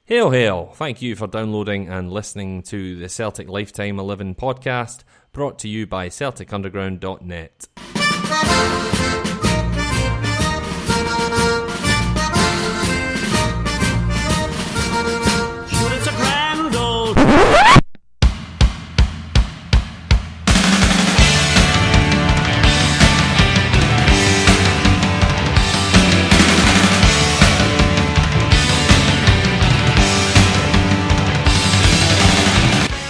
Hail, hail. Thank you for downloading and listening to the Celtic Lifetime 11 podcast, brought to you by CelticUnderground.net.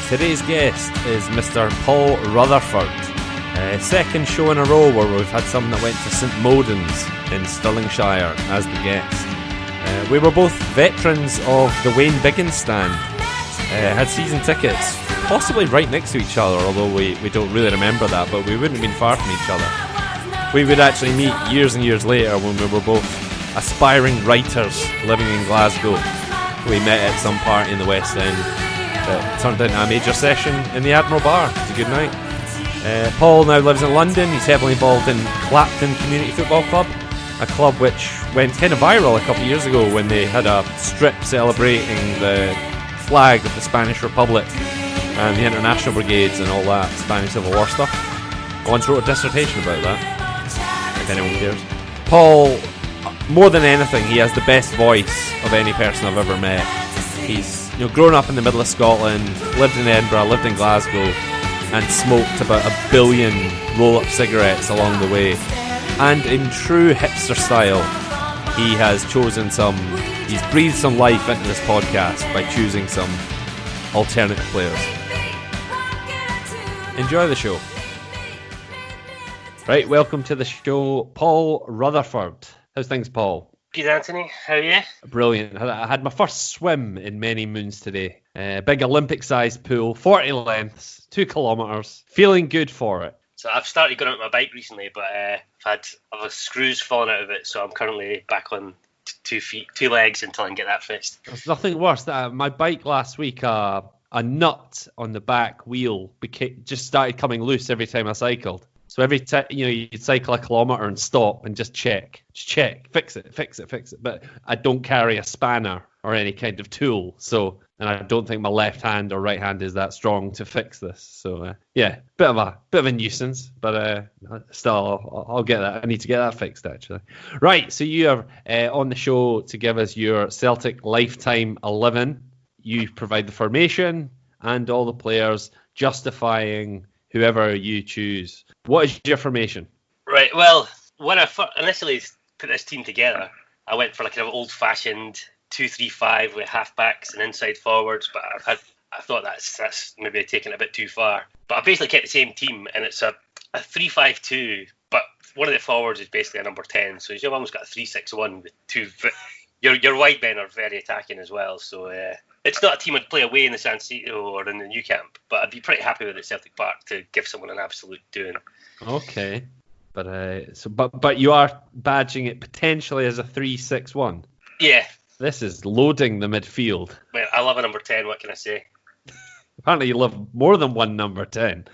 Today's guest is Mr. Paul Rutherford. Second show in a row where we've had someone that went to St Modens in Stirlingshire as the guest. We were both veterans of the Wayne Biggins stand. Had season tickets, possibly right next to each other, although we don't really remember that, but we wouldn't have been far from each other. We would actually meet years and years later when we were both aspiring writers living in Glasgow. We met at some party in the West End. It turned into a major session in the Admiral Bar. It's a good night. Paul now lives in London. He's heavily involved in Clapton Community Football Club, a club which went kind of viral a couple of years ago when they had a strip celebrating the flag of the Spanish Republic and the International Brigades and all that Spanish Civil War stuff. I once wrote a dissertation about that, if anyone cares. Paul, more than anything, he has the best voice of any person I've ever met. He's grown up in the middle of Scotland, lived in Edinburgh, lived in Glasgow, and smoked about 1 billion roll-up cigarettes along the way. And in true hipster style, he has he's breathed some life into this podcast by choosing some alternative players. Enjoy the show. Right, welcome to the show, Paul Rutherford. How's things, Paul? Good, Anthony. How are you? Brilliant. I had my first swim in many moons today. Big Olympic-sized pool, 40 lengths, 2 kilometres. Feeling good for it. So I've started going out on my bike recently, but I've had screws falling out of it, so I'm currently back on 2 legs until I can get that fixed. There's nothing worse. My bike last week, a nut on the back wheel just started coming loose every time I cycled. So every time, you'd cycle a kilometre and stop and just check, fix it. But I don't carry a spanner or any kind of tool. So, and I don't think my left hand or right hand is that strong to fix this. So, bit of a nuisance, but still, I'll get that. I need to get that fixed, actually. Right, so you are on the show to give us your Celtic Lifetime 11. You provide the formation and all the players, justifying whoever you choose. What is your formation? Right, well, when I initially put this team together, I went for like an old-fashioned 2-3-5 with half-backs and inside forwards, but I thought that's maybe taken it a bit too far. But I basically kept the same team, and it's a 3-5-2, but one of the forwards is basically a number 10, so you've almost got a 3-6-1 with two. Your wide men are very attacking as well, so it's not a team I'd play away in the San Siro or in the New Camp, but I'd be pretty happy with it at Celtic Park to give someone an absolute doing. Okay, but you are badging it potentially as a 3-6-1. Yeah, this is loading the midfield. Well, I love a number 10. What can I say? Apparently, you love more than one number 10.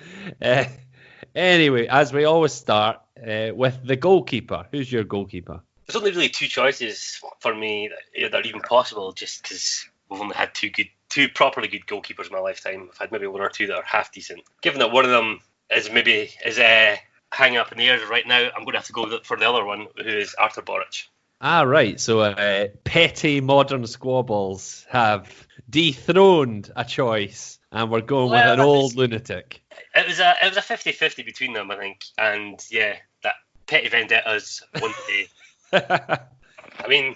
Anyway, as we always start with the goalkeeper. Who's your goalkeeper? There's only really 2 choices for me that are even possible, just because we've only had two properly good goalkeepers in my lifetime. I've had maybe 1 or 2 that are half decent. Given that one of them is hanging up in the air right now, I'm going to have to go for the other one, who is Artur Boruc. Ah, right. So petty modern squabbles have dethroned a choice, and we're going with an old lunatic. It was a 50-50 between them, I think, and yeah, that petty vendettas one day. I mean,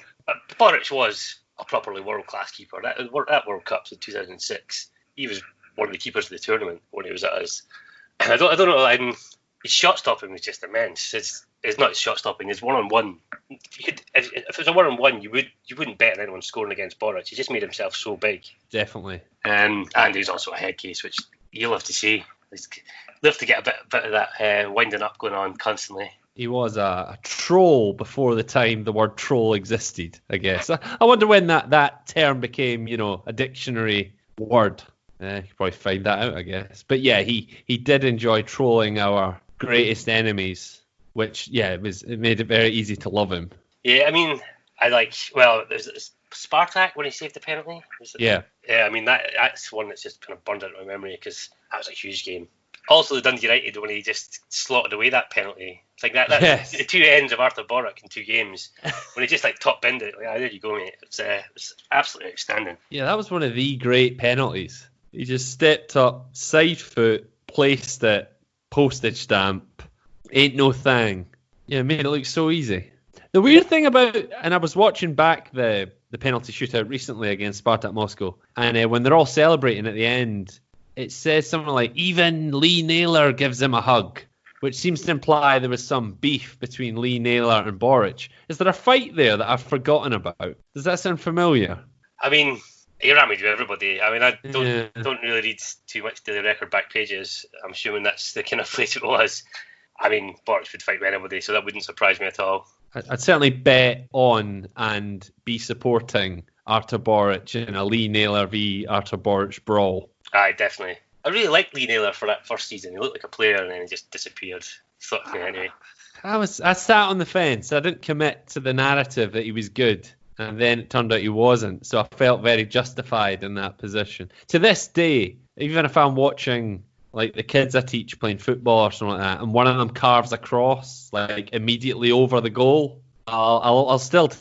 Boruc was a properly world-class keeper. That World Cup in 2006, he was one of the keepers of the tournament when he was at us. I don't know. His shot stopping was just immense. It's not his shot stopping. His one-on-one. If it was a one-on-one, you wouldn't bet on anyone scoring against Boruc. He just made himself so big. Definitely. And he's also a head case, which you'll have to see. You'll have to get a bit of that winding up going on constantly. He was a troll before the time the word troll existed, I guess. I wonder when that term became, a dictionary word. You could probably find that out, I guess. But yeah, he did enjoy trolling our greatest enemies, which, it made it very easy to love him. Yeah, I mean, there's Spartak when he saved the penalty? Yeah. Yeah, I mean, that's one that's just kind of burned into my memory because that was a huge game. Also, the Dundee United when he just slotted away that penalty. It's like that. Yes. The two ends of Arthur Borwick in 2 games when he just like top binned it. Like, there you go, mate. It was absolutely outstanding. Yeah, that was one of the great penalties. He just stepped up, side foot, placed it, postage stamp. Ain't no thing. Yeah, made it look so easy. The weird thing about, and I was watching back the penalty shootout recently against Spartak Moscow, and when they're all celebrating at the end, it says something like, even Lee Naylor gives him a hug, which seems to imply there was some beef between Lee Naylor and Boric. Is there a fight there that I've forgotten about? Does that sound familiar? I mean, he ramaged with everybody. I mean, I don't really read too much to the record back pages. I'm assuming that's the kind of place it was. I mean, Boric would fight with anybody, so that wouldn't surprise me at all. I'd certainly bet on and be supporting Artur Boric in a Lee Naylor v Artur Boric brawl. Aye, definitely. I really liked Lee Naylor for that first season. He looked like a player and then he just disappeared. Anyway. I sat on the fence. I didn't commit to the narrative that he was good. And then it turned out he wasn't. So I felt very justified in that position. To this day, even if I'm watching like the kids I teach playing football or something like that, and one of them carves a cross like immediately over the goal, I'll still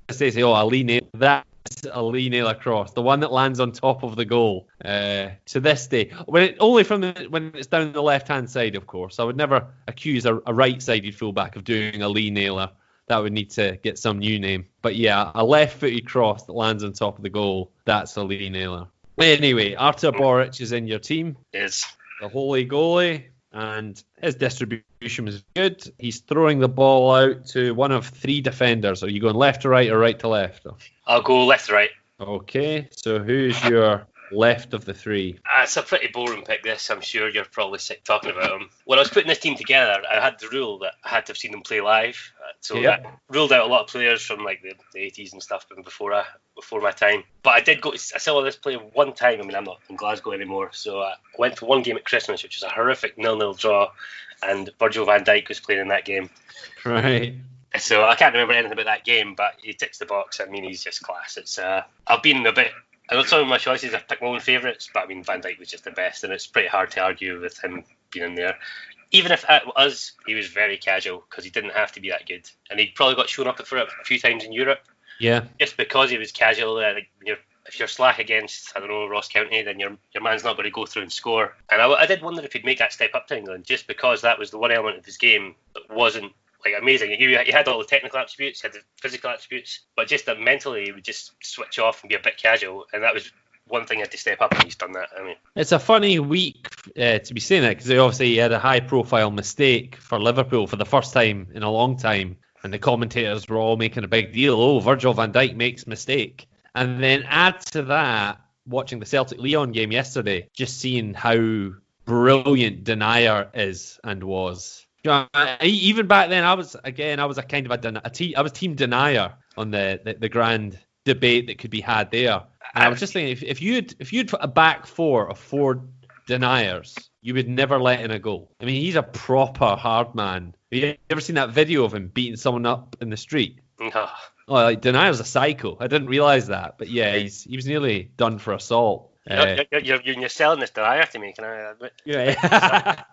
say, oh, a Lee Naylor, that's a Lee Naylor cross, the one that lands on top of the goal. To this day, when it's down the left hand side, of course, I would never accuse a right-sided fullback of doing a Lee Naylor. That would need to get some new name. But yeah, a left-footed cross that lands on top of the goal, that's a Lee Naylor. Anyway, Artur Boric is in your team. Yes. The holy goalie, and his distribution was good. He's throwing the ball out to one of 3 defenders. Are you going left to right or right to left? I'll go left to right. Okay, so who's your left of the 3? It's a pretty boring pick, this. I'm sure you're probably sick talking about him. When I was putting this team together, I had the rule that I had to have seen them play live. So that ruled out a lot of players from like the 80s and stuff before my time. But I saw this play one time. I mean, I'm not in Glasgow anymore. So I went to one game at Christmas, which was a horrific 0-0 draw. And Virgil van Dijk was playing in that game. Right. So I can't remember anything about that game, but he ticks the box. I mean, he's just class. I've been a bit... I know some of my choices, I've picked my own favourites, but I mean, Van Dijk was just the best, and it's pretty hard to argue with him being in there. Even if at us, he was very casual, because he didn't have to be that good. And he probably got shown up for it a few times in Europe. Yeah. Just because he was casual, if you're slack against, I don't know, Ross County, then your man's not going to go through and score. And I did wonder if he'd make that step up to England, just because that was the one element of his game that wasn't like amazing. He had all the technical attributes, had the physical attributes, but just that mentally he would just switch off and be a bit casual, and that was one thing he had to step up, and he's done that. I mean, it's a funny week to be saying that, because obviously he had a high-profile mistake for Liverpool for the first time in a long time, and the commentators were all making a big deal. Oh, Virgil van Dijk makes mistake, and then add to that, watching the Celtic Lyon game yesterday, just seeing how brilliant Denier is and was. Even back then, I was team Denier on the grand debate that could be had there. And I was just thinking, if you'd put a back 4 of 4 Deniers, you would never let in a goal. I mean, he's a proper hard man. Have you ever seen that video of him beating someone up in the street? No. Oh, like Denier's a psycho. I didn't realise that, but yeah, he was nearly done for assault. You're selling this Denier to me, can I admit? Yeah.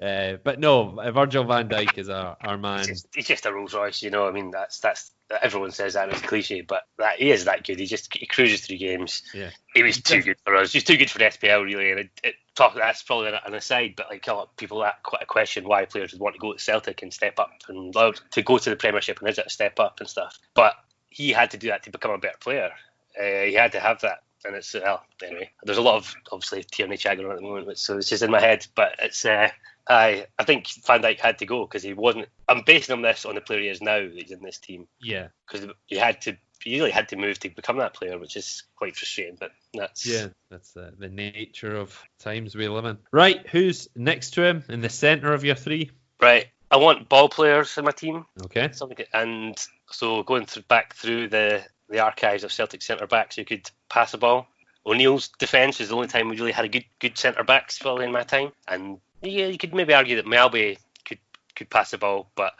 But no, Virgil van Dijk is our man. He's just a Rolls Royce, you know. I mean, that's everyone says that, it's a cliche, but he is that good. He cruises through games. Yeah, he was too good for us. He's too good for the SPL, really. And that's probably an aside, but like a lot of people quite a question why players would want to go to Celtic and step up and love to go to the Premiership, and is it a step up and stuff? But he had to do that to become a better player. He had to have that. And it's anyway. There's a lot of obviously Tierney chat going on at the moment, so it's just in my head. But it's I think Van Dijk had to go because he wasn't. I'm basing on this on the player he is now. He's in this team. Yeah. Because he really had to move to become that player, which is quite frustrating. But that's the nature of times we live in. Right, who's next to him in the centre of your 3? Right, I want ball players in my team. Okay. And so going back through the archives of Celtic centre-backs who could pass a ball. O'Neill's defence is the only time we really had a good centre-backs probably in my time. And yeah, you could maybe argue that Melby could pass the ball. But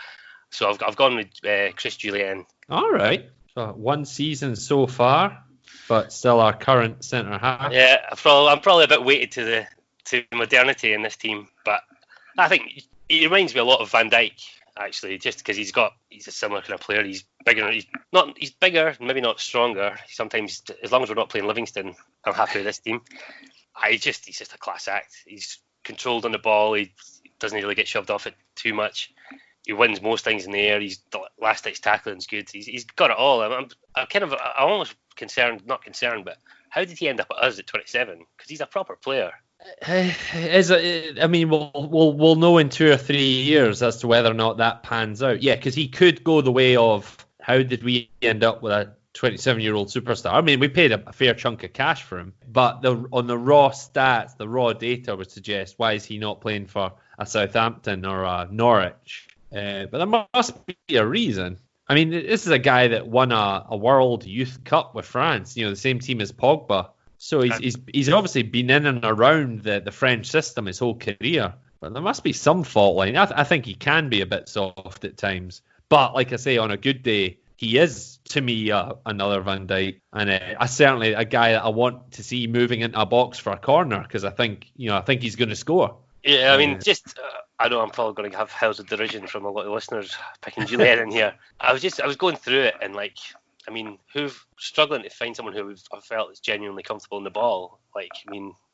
so I've gone with Chris Jullien. All right. So 1 season so far, but still our current centre half. Yeah, I'm probably a bit weighted to modernity in this team, but I think he reminds me a lot of Van Dijk, actually, just because he's a similar kind of player. He's bigger, he's bigger, maybe not stronger. Sometimes, as long as we're not playing Livingston, I'm happy with this team. He's just a class act. He's controlled on the ball. He doesn't really get shoved off it too much. He wins most things in the air. He's the last ditch tackling's good. He's got it all. I'm almost concerned, not concerned, but how did he end up at us at 27? Because he's a proper player. We'll know in 2 or 3 years as to whether or not that pans out. Yeah, because he could go the way of how did we end up with a 27-year-old superstar. I mean, we paid a fair chunk of cash for him, but on the raw stats, the raw data would suggest why is he not playing for a Southampton or a Norwich? But there must be a reason. I mean, this is a guy that won a World Youth Cup with France, the same team as Pogba. So he's obviously been in and around the French system his whole career. But there must be some fault line. I think he can be a bit soft at times. But like I say, on a good day, he is, to me, another Van Dijk. And certainly a guy that I want to see moving into a box for a corner because I think he's going to score. Yeah, I mean, I know I'm probably going to have howls of derision from a lot of listeners picking Julian in here. I was going through it and who've struggling to find someone who I felt is genuinely comfortable in the ball.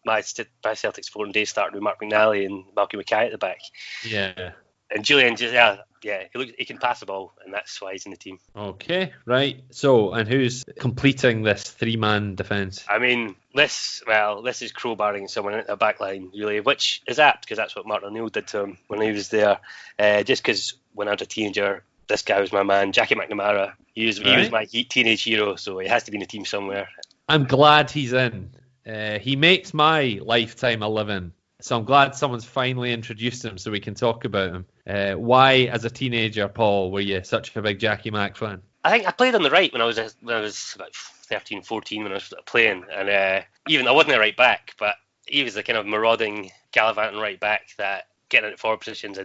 My Celtic's 4 days started with Mark McNally and Malcolm Mackay at the back. Yeah. And Julian he can pass the ball, and that's why he's in the team. Okay, right. So, and who's completing this 3-man defence? I mean, this is crowbarring someone in the back line, really, which is apt because that's what Martin O'Neill did to him when he was there. Just because when I was a teenager, this guy was my man, Jackie McNamara. He was my teenage hero, so he has to be in the team somewhere. I'm glad he's in. He makes my lifetime a living. So I'm glad someone's finally introduced him so we can talk about him. Why, as a teenager, Paul, were you such a big Jackie Mac fan? I think I played on the right when I was about 13, 14 when I was playing. And even I wasn't a right back, but he was the kind of marauding, gallivanting right back that getting into forward positions.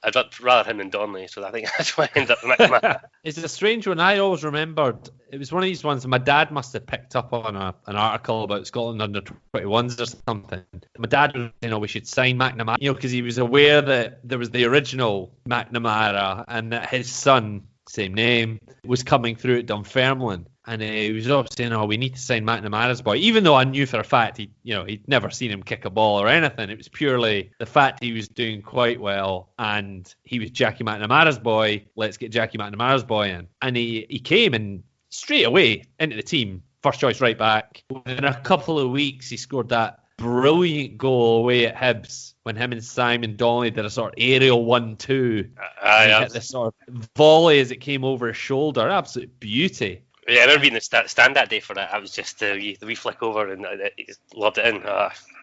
I'd rather him than Donnelly, so I think that's why I ended up with McNamara. It's a strange one. I always remembered, it was one of these ones my dad must have picked up on an article about Scotland under 21s or something. My dad was we should sign McNamara, because he was aware that there was the original McNamara and that his son, same name, was coming through at Dunfermline. And he was always saying, we need to sign McNamara's boy. Even though I knew for a fact he'd never seen him kick a ball or anything. It was purely the fact he was doing quite well and he was Jackie McNamara's boy. Let's get Jackie McNamara's boy in. And he came in straight away into the team. First choice right back. Within a couple of weeks, he scored that brilliant goal away at Hibs when him and Simon Donnelly did a sort of aerial 1-2. He hit this sort of volley as it came over his shoulder. Absolute beauty. Yeah, I remember being the stand that day for that. I was just the wee flick over and he just lobbed it in.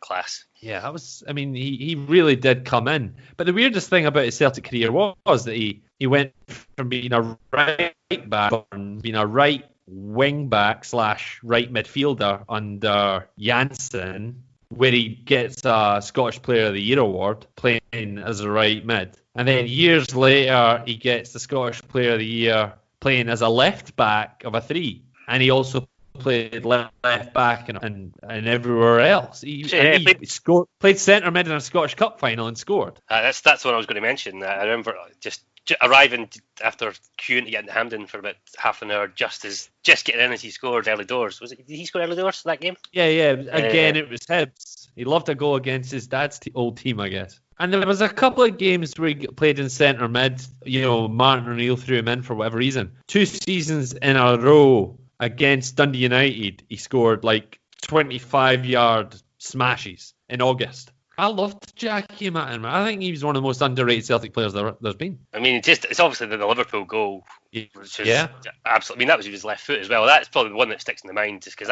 Class. Yeah, he really did come in. But the weirdest thing about his Celtic career was that he went from being a right back and being a right wing back / right midfielder under Janssen, where he gets a Scottish Player of the Year award playing as a right mid. And then years later, he gets the Scottish Player of the Year playing as a left back of a 3, and he also played left back and everywhere else. He played centre mid in a Scottish Cup final and scored. That's what I was going to mention. I remember just arriving after queuing to get into Hampden for about half an hour, just getting in as he scored early doors. Did he score early doors for that game? Yeah. Again, it was Hibs. He loved to go against his dad's old team, I guess. And there was a couple of games where he played in centre mid. Martin O'Neill threw him in for whatever reason. 2 seasons in a row against Dundee United, he scored 25-yard smashes in August. I loved Jackie McNamara. I think he was one of the most underrated Celtic players there's been. I mean, it's obviously the Liverpool goal. Which is absolutely. I mean, that was with his left foot as well. That's probably the one that sticks in the mind, just because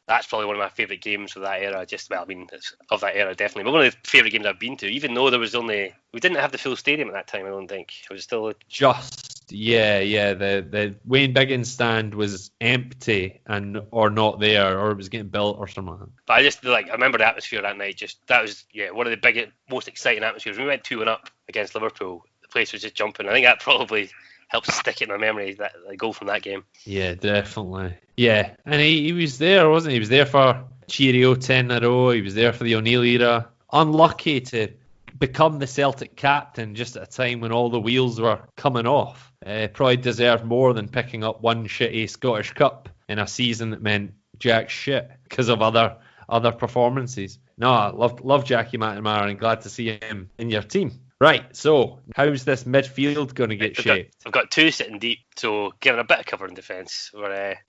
that's probably one of my favourite games of that era. Of that era definitely. But one of the favourite games I've been to, even though we didn't have the full stadium at that time. I don't think it was still the Wayne Biggins stand was empty or not there, or it was getting built or something. But I remember the atmosphere that night. That was one of the biggest, most exciting atmospheres. We went 2-1 up against Liverpool. The place was just jumping. I think that probably helps stick it in my memory, that goal from that game. Yeah, definitely. Yeah, and he was there, wasn't he? He was there for Cheerio 10 in a row. He was there for the O'Neill era. Unlucky to become the Celtic captain just at a time when all the wheels were coming off. Probably deserved more than picking up one shitty Scottish Cup in a season that meant jack shit because of other performances. No, I love Jackie McNamara and glad to see him in your team. Right, so how's this midfield going to get shaped? I've got two sitting deep, so giving a bit of cover in defence.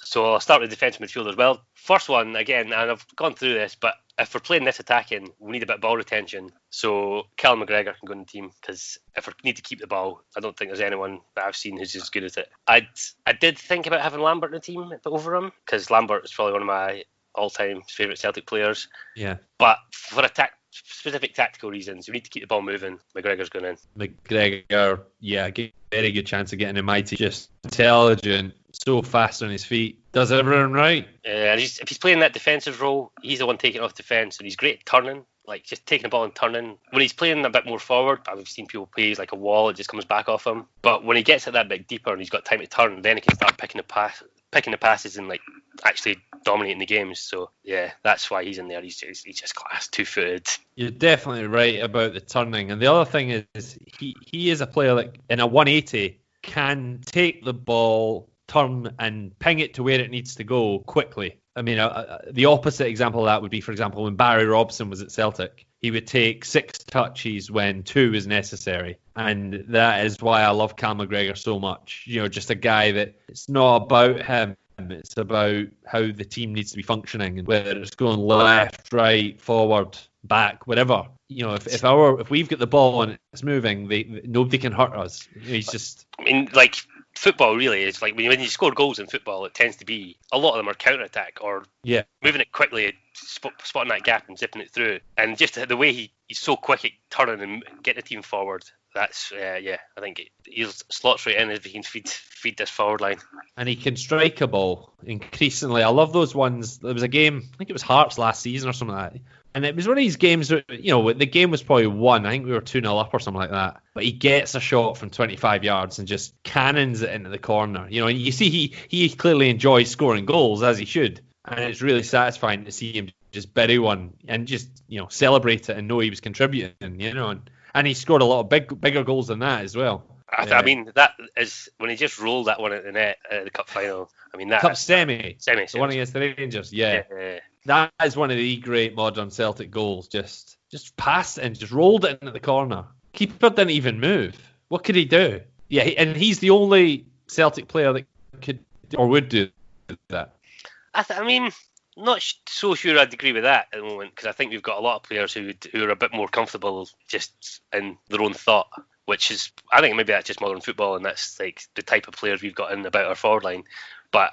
So I'll start with defence midfield as well. First one, again, and I've gone through this, but if we're playing this attacking, we need a bit of ball retention. So Callum McGregor can go in the team, because if we need to keep the ball, I don't think there's anyone that I've seen who's as good at it. I did think about having Lambert in the team over him, because Lambert is probably one of my all-time favourite Celtic players. Yeah. But for specific tactical reasons, we need to keep the ball moving. McGregor's going in. McGregor, yeah, very good chance of getting him. Mighty, just intelligent, so fast on his feet, does everything right. And if he's playing that defensive role, he's the one taking off defence, and he's great at turning, like just taking the ball and turning. When he's playing a bit more forward, I've seen people play he's like a wall, it just comes back off him. But when he gets it that bit deeper and he's got time to turn, then he can start picking the passes and like actually dominating the games. So yeah, that's why he's in there. He's just class, 2-footed. You're definitely right about the turning. And the other thing is he is a player that in a 180 can take the ball, turn and ping it to where it needs to go quickly. I mean, the opposite example of that would be, for example, when Barry Robson was at Celtic. He would take 6 touches when 2 was necessary. And that is why I love Cal McGregor so much. You know, just a guy that it's not about him. It's about how the team needs to be functioning, and whether it's going left, right, forward, back, whatever. You know, if we've got the ball and it's moving, nobody can hurt us. He's just. I mean, like football really is like when you score goals in football, it tends to be a lot of them are counter attack or moving it quickly, spotting that gap and zipping it through. And just the way he's so quick at turning and getting the team forward. That's I think he'll slots right in if he can feed this forward line. And he can strike a ball increasingly. I love those ones. There was a game, I think it was Hearts last season or something like that. And it was one of these games where, you know, the game was probably won. I think we were 2-0 up or something like that. But he gets a shot from 25 yards and just cannons it into the corner. You know, and you see he clearly enjoys scoring goals, as he should. And it's really satisfying to see him just bury one and just, you know, celebrate it and know he was contributing, you know. And he scored a lot of bigger goals than that as well. I mean, that is when he just rolled that one at the net at the cup final. I mean, that cup semi, the one against the Rangers. Yeah. That is one of the great modern Celtic goals. Just passed and just rolled it into the corner. Keeper didn't even move. What could he do? Yeah, and he's the only Celtic player that could or would do that. I mean, not so sure I'd agree with that at the moment, because I think we've got a lot of players who are a bit more comfortable just in their own thought, which is, I think maybe that's just modern football, and that's like the type of players we've got in about our forward line. But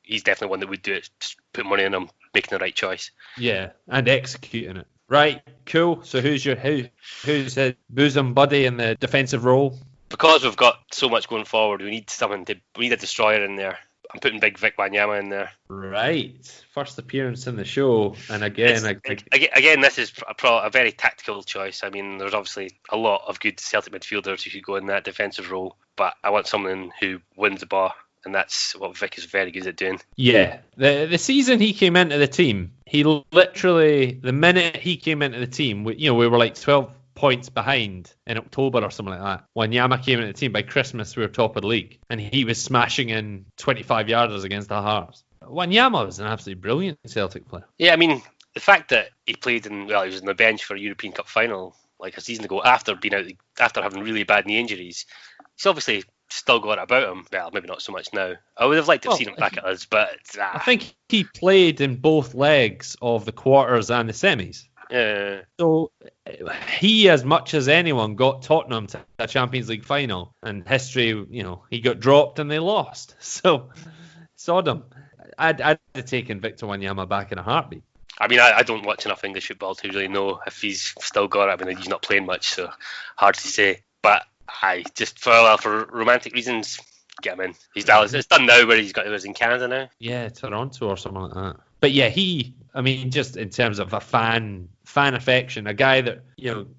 he's definitely one that would do it, just put money in him, making the right choice. Yeah, and executing it. Right, cool. So who's his bosom buddy in the defensive role? Because we've got so much going forward, we need a destroyer in there. I'm putting Big Vic Wanyama in there. Right. First appearance in the show. And again, again, this is a very tactical choice. I mean, there's obviously a lot of good Celtic midfielders who could go in that defensive role, but I want someone who wins the ball, and that's what Vic is very good at doing. Yeah. The season he came into the team, he literally, the minute he came into the team, we were like 12 points behind in October or something like that. Wanyama came into the team, by Christmas we were top of the league, and he was smashing in 25 yarders against the Hearts. Wanyama was an absolutely brilliant Celtic player. Yeah, I mean, the fact that he was on the bench for a European Cup final like a season ago after having really bad knee injuries, he's obviously still got it about him. Well, maybe not so much now. I would have liked to have seen him back at us, but I think he played in both legs of the quarters and the semis. So he, as much as anyone, got Tottenham to a Champions League final, and history, he got dropped and they lost. So Sodom. I'd have taken Victor Wanyama back in a heartbeat. I mean, I don't watch enough English football to really know if he's still got it. I mean, he's not playing much, so hard to say. But I just, for romantic reasons, get him in. It's done now where he was in Canada now. Yeah, Toronto or something like that. But yeah, just in terms of a fan affection, a guy that,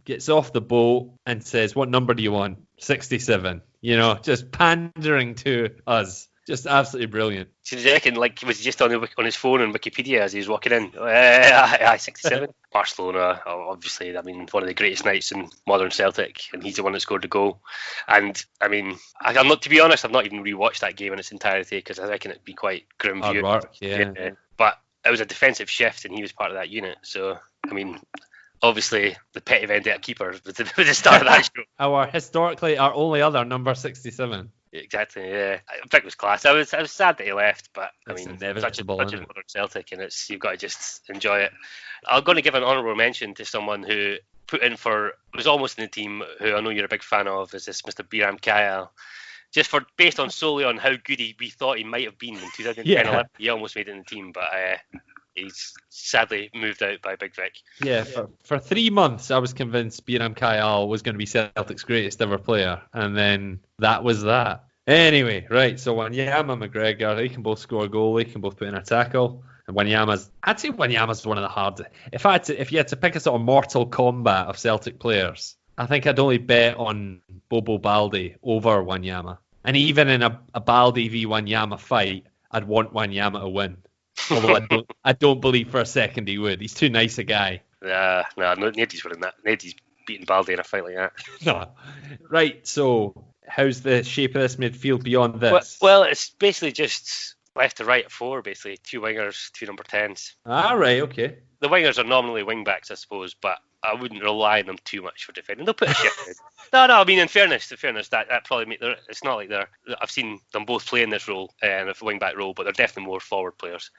gets off the boat and says, "What number do you want?" 67. just pandering to us. Just absolutely brilliant. So you reckon, like, was he just on his phone on Wikipedia as he was walking in? Aye, 67. Barcelona, obviously, I mean, one of the greatest nights in modern Celtic, and he's the one that scored the goal. And, I mean, I'm not, to be honest, I've not even rewatched that game in its entirety because I reckon it'd be quite grim Hard view. work, yeah. But it was a defensive shift, and he was part of that unit. So, I mean, obviously, the petty vendetta keeper was the start of that show. Our only other number 67. Exactly, yeah. I think it was class. I was sad that he left, but I It's mean, inevitable, such a modern Celtic, and you've got to just enjoy it. I'm going to give an honourable mention to someone who was almost in the team, who I know you're a big fan of, is this Mr. Biram Kyle. Just based on solely on how good we thought he might have been in 2010-11, he almost made it in the team, but he's sadly moved out by Big Vic. Yeah, for 3 months I was convinced Biram Kyle was going to be Celtic's greatest ever player, and then that was that. Anyway, right, so Wanyama, McGregor, they can both score a goal, they can both put in a tackle. And I'd say Wanyama's one of the hardest. If you had to pick a sort of Mortal Kombat of Celtic players, I think I'd only bet on Bobo Baldi over Wanyama. And even in a Baldi v Wanyama fight, I'd want Wanyama to win. Although I don't believe for a second he would. He's too nice a guy. No, nobody's winning that. Nobody's beating Baldi in a fight like that. No. Right, so how's the shape of this midfield beyond this? Well, it's basically just left to right at 4, basically. 2 wingers, 2 number 10s. Right, okay. The wingers are normally wing backs, I suppose, but I wouldn't rely on them too much for defending. They'll put a shift in. No, I mean, in fairness, that probably it's not like I've seen them both play in this role, in a wing back role, but they're definitely more forward players.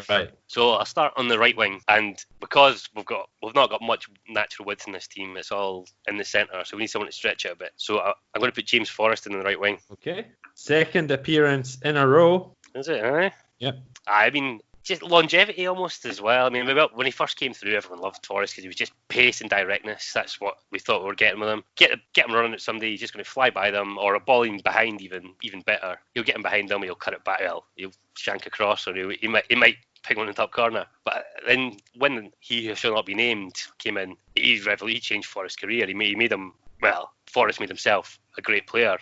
Right. So I'll start on the right wing, and because we've not got much natural width in this team, it's all in the centre, so we need someone to stretch it a bit. So I'm going to put James Forrest in the right wing. Okay. Second appearance in a row. Is it? Aye. Yep. I mean, just longevity almost as well. I mean, when he first came through, everyone loved Forrest because he was just pace and directness. That's what we thought we were getting with him. Get him running at somebody, he's just going to fly by them, or a ball in behind even better. He'll get him behind them, he'll cut it back, he'll shank across, or he might ping on the top corner. But then when he shall not be named came in, he changed Forrest's career. He made him, Forrest made himself a great player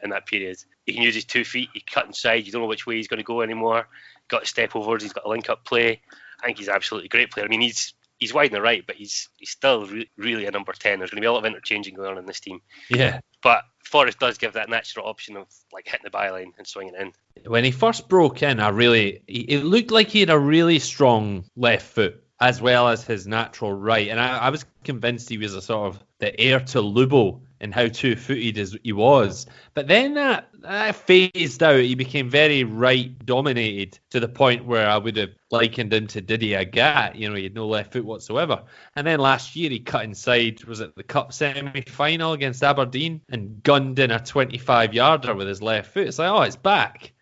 in that period. He can use his 2 feet, he cut inside, you don't know which way he's going to go anymore. Got to step overs, he's got a link-up play. I think he's an absolutely great player. I mean, he's wide on the right, but he's still really a number 10. There's going to be a lot of interchanging going on in this team. Yeah. But Forrest does give that natural option of like hitting the byline and swinging in. When he first broke in, it looked like he had a really strong left foot as well as his natural right. And I was convinced he was a sort of the heir to Lubo in how 2-footed as he was. But then that phased out. He became very right dominated to the point where I would have likened him to Didier Agat. He had no left foot whatsoever. And then last year he cut inside, was it the Cup semi-final against Aberdeen, and gunned in a 25-yarder with his left foot. It's like, it's back.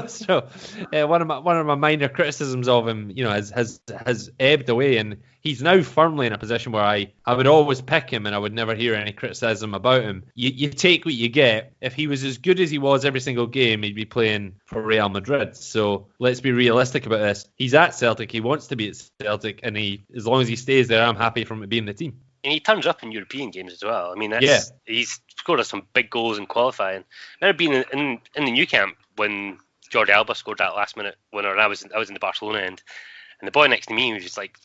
So one of my minor criticisms of him, has ebbed away, and he's now firmly in a position where I would always pick him, and I would never hear any criticism about him. You take what you get. If he was as good as he was every single game, he'd be playing for Real Madrid. So let's be realistic about this. He's at Celtic. He wants to be at Celtic, and as long as he stays there, I'm happy for him to be in the team. And he turns up in European games as well. I mean, he's scored some big goals in qualifying. I remember being in the new camp when Jordi Alba scored that last minute winner, and I was in the Barcelona end, and the boy next to me was just like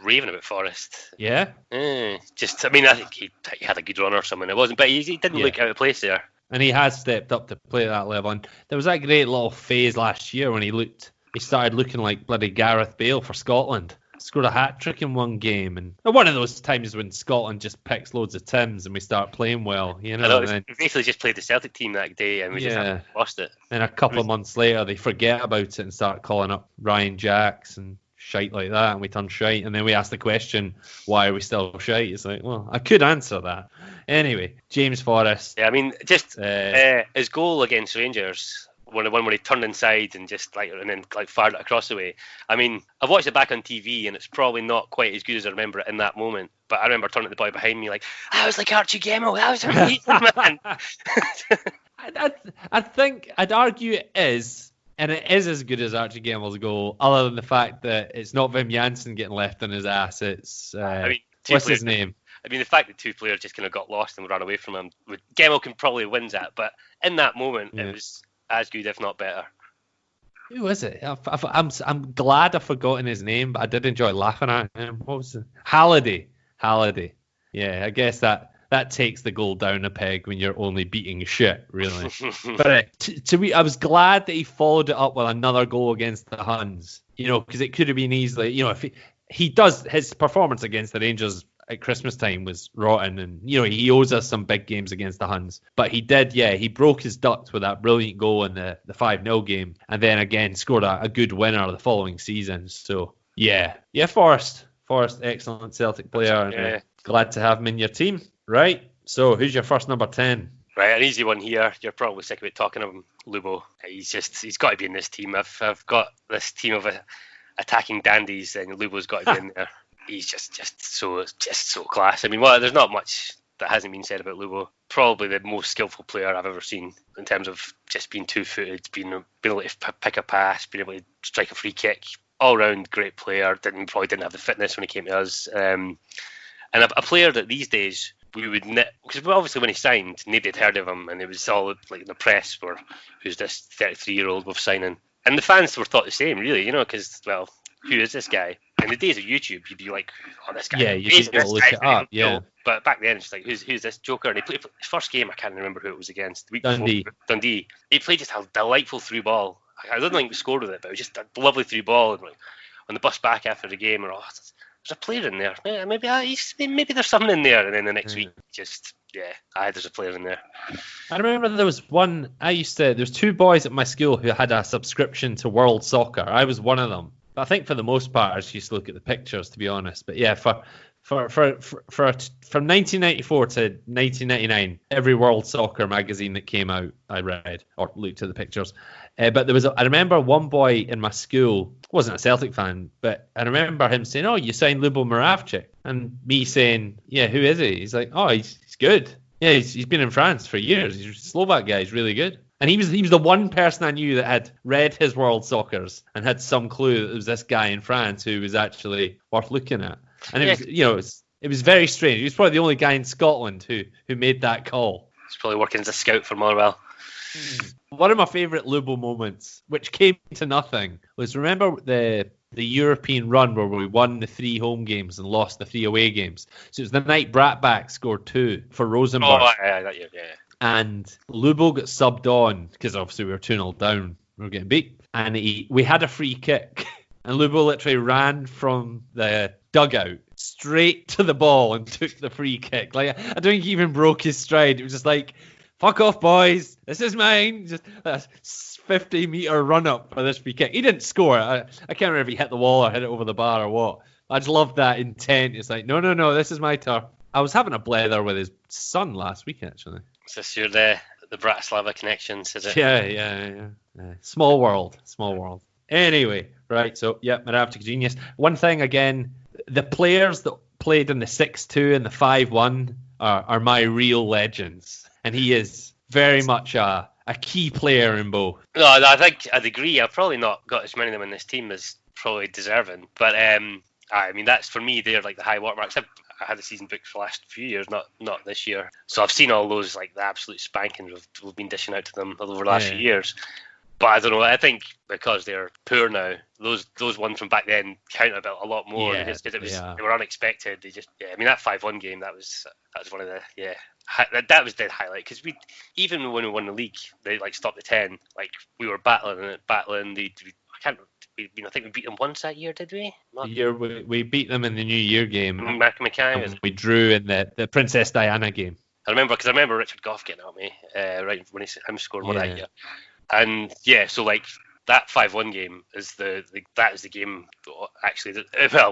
raving about Forrest. Yeah. I think he had a good run or something. It wasn't, but he didn't look out of place there. And he has stepped up to play at that level. And there was that great little phase last year when he started looking like bloody Gareth Bale for Scotland. Scored a hat-trick in one game, and one of those times when Scotland just picks loads of Tims and we start playing well, I know, we basically just played the Celtic team that day and we just lost it. And a couple of months later they forget about it and start calling up Ryan Jacks and shite like that, and we turn shite, and then we ask the question, why are we still shite? It's like, well, I could answer that. Anyway, James Forrest. Yeah, I mean, just his goal against Rangers, one where he turned inside and then fired it across the way. I mean, I've watched it back on TV and it's probably not quite as good as I remember it in that moment. But I remember turning to the boy behind me like, I was like Archie Gemmill, that was amazing, man. I think I'd argue it is, and it is as good as Archie Gemmill's goal, other than the fact that it's not Wim Jansen getting left on his ass. It's what's his name? I mean, the fact that two players just kind of got lost and ran away from him, Gemmell can probably wins that, but in that moment, it was as good, if not better. Who was it? I'm glad I've forgotten his name, but I did enjoy laughing at him. What was it? Halliday. Yeah, I guess that takes the goal down a peg when you're only beating shit, really. But I was glad that he followed it up with another goal against the Huns. Because it could have been easily, if he does, his performance against the Rangers at Christmas time was rotten, and he owes us some big games against the Huns. But he did, he broke his duct with that brilliant goal in the 5-0 game, and then again scored a good winner the following season. So Forrest, excellent Celtic player. Yeah. Glad to have him in your team. Right. So who's your first number 10? Right, an easy one here. You're probably sick of it talking of him, Lubo. He's got to be in this team. I've got this team of attacking dandies, and Lubo's got to be in there. He's just so class. I mean, there's not much that hasn't been said about Lubo. Probably the most skillful player I've ever seen in terms of just being two-footed, being able to pick a pass, being able to strike a free kick. All-round great player. Probably didn't have the fitness when he came to us. And a player that these days we would, because obviously when he signed, nobody had heard of him, and it was all like the press were, who's this 33-year-old we're signing, and the fans were thought the same, really, because who is this guy? In the days of YouTube, you'd be like, oh, this guy. Yeah, you'd look it up. Yeah. But back then, it's like, who's this joker? And he played his first game. I can't remember who it was against. The week Dundee. Before, Dundee. He played just a delightful through ball. I don't think we scored with it, but it was just a lovely through ball. And on the bus back after the game, there's a player in there. Maybe there's something in there. And then the next week, there's a player in there. I remember there was one. There's two boys at my school who had a subscription to World Soccer. I was one of them. But I think for the most part, I just used to look at the pictures, to be honest. But yeah, from 1994 to 1999, every World Soccer magazine that came out, I read or looked at the pictures. But I remember one boy in my school, wasn't a Celtic fan, but I remember him saying, "Oh, you signed Lubo Moravcik," and me saying, "Yeah, who is he?" He's like, "Oh, he's good. Yeah, he's been in France for years. He's a Slovak guy. He's really good." And he was the one person I knew that had read his World Soccers and had some clue that there was this guy in France who was actually worth looking at. And it was very strange. He was probably the only guy in Scotland who made that call. He's probably working as a scout for Motherwell. One of my favourite Lubo moments, which came to nothing, was remember the European run where we won the 3 home games and lost the 3 away games. So it was the night Bratback scored 2 for Rosenborg. Oh, yeah. And Lubo got subbed on because obviously we were 2-0 down. We were getting beat. And we had a free kick. And Lubo literally ran from the dugout straight to the ball and took the free kick. Like, I don't think he even broke his stride. It was just like, fuck off, boys. This is mine. Just a 50-meter run up for this free kick. He didn't score. I can't remember if he hit the wall or hit it over the bar or what. I just love that intent. It's like, no, this is my turf. I was having a blether with his son last week, actually. Is this your the Bratislava connections, is it? Yeah. Small world. Anyway, right, so, Moravcik genius. One thing, again, the players that played in the 6-2 and the 5-1 are my real legends. And he is very much a key player in both. No, I think I'd agree. I've probably not got as many of them in this team as probably deserving. But, I mean, that's, for me, they're like the high watermarks. I had the season booked for the last few years, not this year. So I've seen all those, like, the absolute spankings we've been dishing out to them over the last few years. But I don't know, I think because they're poor now, those ones from back then count a lot more because they were unexpected. I mean, that 5-1 game, that was one of the, that was the highlight, because even when we won the league, they like stopped the 10, like we were battling. I think we beat them once that year, did we? The year we beat them in the New Year game. Mackay. We drew in the Princess Diana game. I remember Richard Goff getting at me right when him scored one that year. And so like that 5-1 game is that is the game. Actually,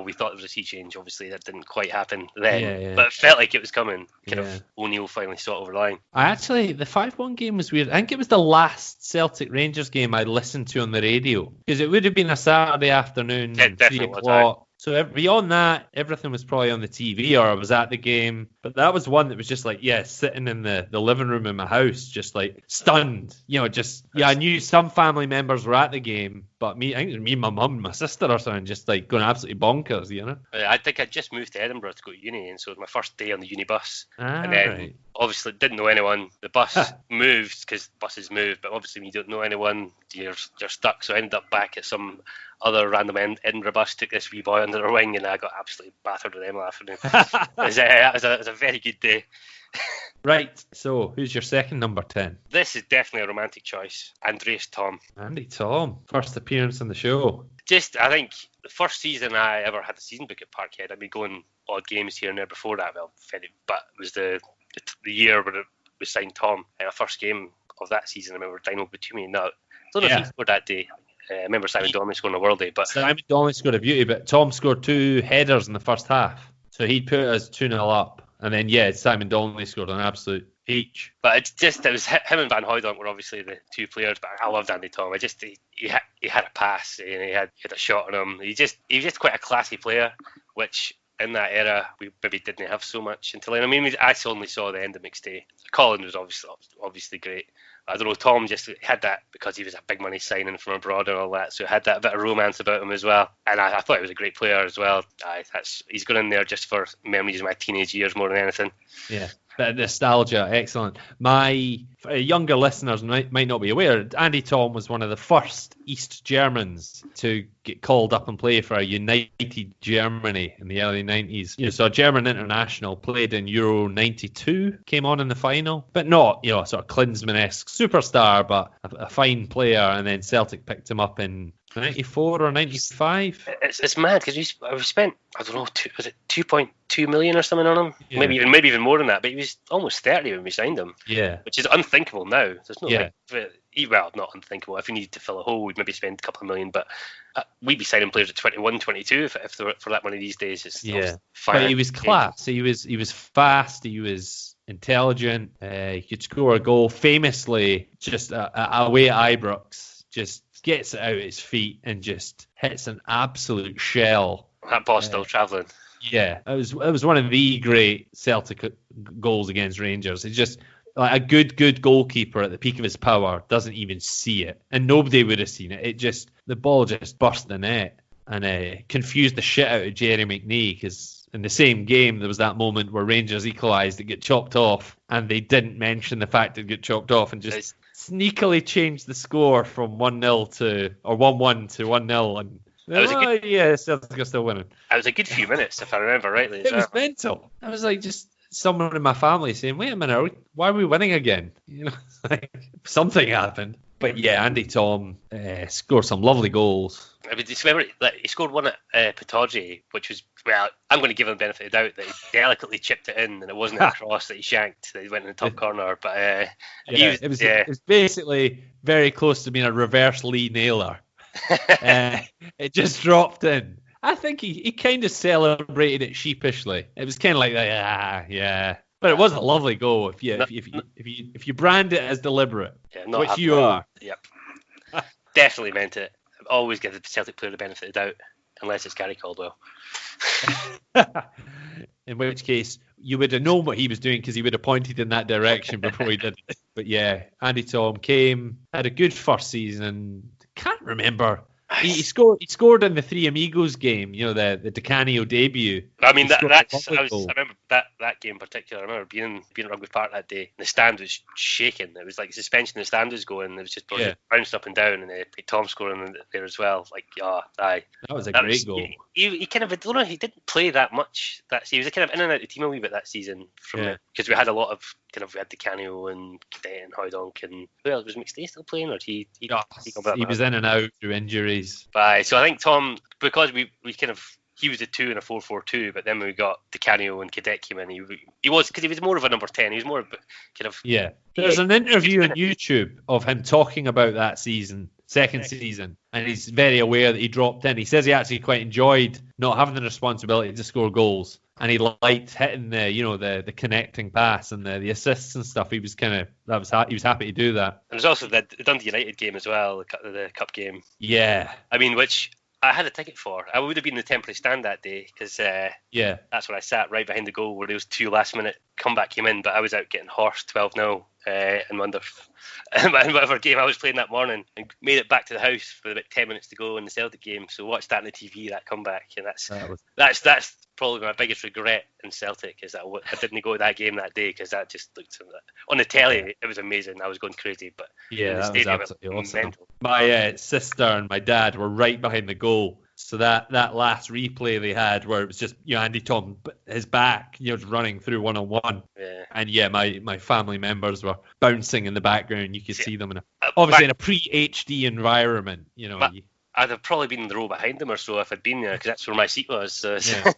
we thought there was a sea change. Obviously, that didn't quite happen then, but it felt like it was coming. Of O'Neill finally saw it over the line. The 5-1 game was weird. I think it was the last Celtic Rangers game I listened to on the radio, because it would have been a Saturday afternoon, 3 o'clock. So beyond that, everything was probably on the TV or I was at the game. But that was one that was just like, sitting in the living room in my house, just like stunned. I knew some family members were at the game, but I think it was me, my mum, and my sister or something, just like going absolutely bonkers, I think I just moved to Edinburgh to go to uni, and so it was my first day on the uni bus. And then obviously didn't know anyone. The bus moved because buses move, but obviously when you don't know anyone, you're stuck. So I ended up back at some other random Edinburgh bus, took this wee boy under their wing, and I got absolutely battered with them laughing. It was a very good day. Right, so who's your second number 10? This is definitely a romantic choice. Andreas Thom. Andy Thom, first appearance on the show. I think the first season I ever had a season book at Parkhead. I'd been going odd games here and there before that, but it was the year where it was signed Thom. And our first game of that season, I remember Dino Batumi. I don't know if he scored that day. I remember Simon Donnelly scoring a worldie. But Simon Donnelly scored a beauty, but Thom scored 2 headers in the first half. So he'd put us 2-0 up. And then, Simon Donnelly scored an absolute peach. But it was him and Van Hooijdonk were obviously the two players, but I loved Andy Thom. He had a pass and he had a shot on him. He was just quite a classy player, which in that era we maybe didn't have so much until then. I mean, I only saw the end of McStay. Colin was obviously great. I don't know, Thom just had that because he was a big money signing from abroad and all that, so it had that bit of romance about him as well. And I thought he was a great player as well. He's gone in there just for memories of my teenage years more than anything. Yeah, bit of nostalgia, excellent. My younger listeners might not be aware, Andy Thom was one of the first East Germans to get called up and play for a united Germany in the early 90s. So a German international, played in Euro 92, came on in the final, but not, sort of Klinsmann-esque superstar, but a fine player. And then Celtic picked him up in 94 or 95. It's mad because we spent, I don't know, was it 2.2 million or something on him? Yeah. Maybe even more than that. But he was almost 30 when we signed him. Yeah, which is unthinkable now. There's no well, not unthinkable. If we needed to fill a hole, we'd maybe spend a couple of million. But we'd be signing players at 21, 22 if they were for that money these days. But he was class. He was fast. He was intelligent. He could score a goal. Famously, just away at Ibrox, just gets it out of his feet and just hits an absolute shell. That ball's still travelling. Yeah, it was one of the great Celtic goals against Rangers. It's just like a good goalkeeper at the peak of his power doesn't even see it, and nobody would have seen it. The ball just burst the net and confused the shit out of Jerry McNee, because in the same game there was that moment where Rangers equalised, it got chopped off, and they didn't mention the fact it got chopped off and just sneakily changed the score from 1-0 to 1-1 to 1-0 and. Celtic are still winning. It was a good few minutes, if I remember rightly. It was mental. I was like, just someone in my family saying, "Wait a minute, why are we winning again?" Something happened. But yeah, Andy Thom scored some lovely goals. I mean, just remember, he scored one at Pataudry, which was, well, I'm going to give him the benefit of the doubt that he delicately chipped it in, and it wasn't a cross that he shanked, that he went in the top corner. But it was basically very close to being a reverse Lee Naylor. It just dropped in. I think he kind of celebrated it sheepishly. It was kind of like that, yeah. But it was a lovely goal if you brand it as deliberate, which you are. Yep, definitely meant it. Always give the Celtic player the benefit of the doubt, unless it's Gary Caldwell. In which case, you would have known what he was doing because he would have pointed in that direction before he did it. But yeah, Andy Thom came, had a good first season. Can't remember. He scored in the Three Amigos game, the Di Canio debut. I mean, I remember that game in particular. I remember being at Rugby Park that day. The stand was shaking. It was like suspension. The stand was going. It was just bounced up and down, and Thom scoring there as well. That was a great goal. He kind of, I don't know, he didn't play that much. He was kind of in and out of the team a wee bit that season because we had a lot of we had Di Canio and Cadet and Hooijdonk, and who else was McStay still playing, or he was in and out through injuries. So I think Thom, because we kind of, he was a 2 in a 4-4-2, but then when we got Di Canio and Cadet came in, he was, because he was more of a number 10. He was more kind of. Yeah. There's an interview on YouTube of him talking about that second season, and he's very aware that he dropped in. He says he actually quite enjoyed not having the responsibility to score goals, and he liked hitting the connecting pass and the assists and stuff. He was he was happy to do that. And there's also the Dundee United game as well, the cup game. Yeah. I mean, which I had a ticket for. I would have been in the temporary stand that day because that's where I sat, right behind the goal where those 2 last-minute comeback came in. But I was out getting horsed 12-0 in whatever game I was playing that morning, and made it back to the house with about 10 minutes to go in the Celtic game. So watched that on the TV, that comeback, and that's probably my biggest regret in Celtic is that I didn't go to that game that day because that just looked on the telly. It was amazing. I was going crazy, but yeah, that was absolutely awesome. Mental. My sister and my dad were right behind the goal. So that last replay they had where it was just Andy Tom, his back, just running through 1-on-1. Yeah. And my family members were bouncing in the background. You could see them obviously in a pre-HD environment. I'd have probably been in the row behind them or so if I'd been there because that's where my seat was. So. Yeah.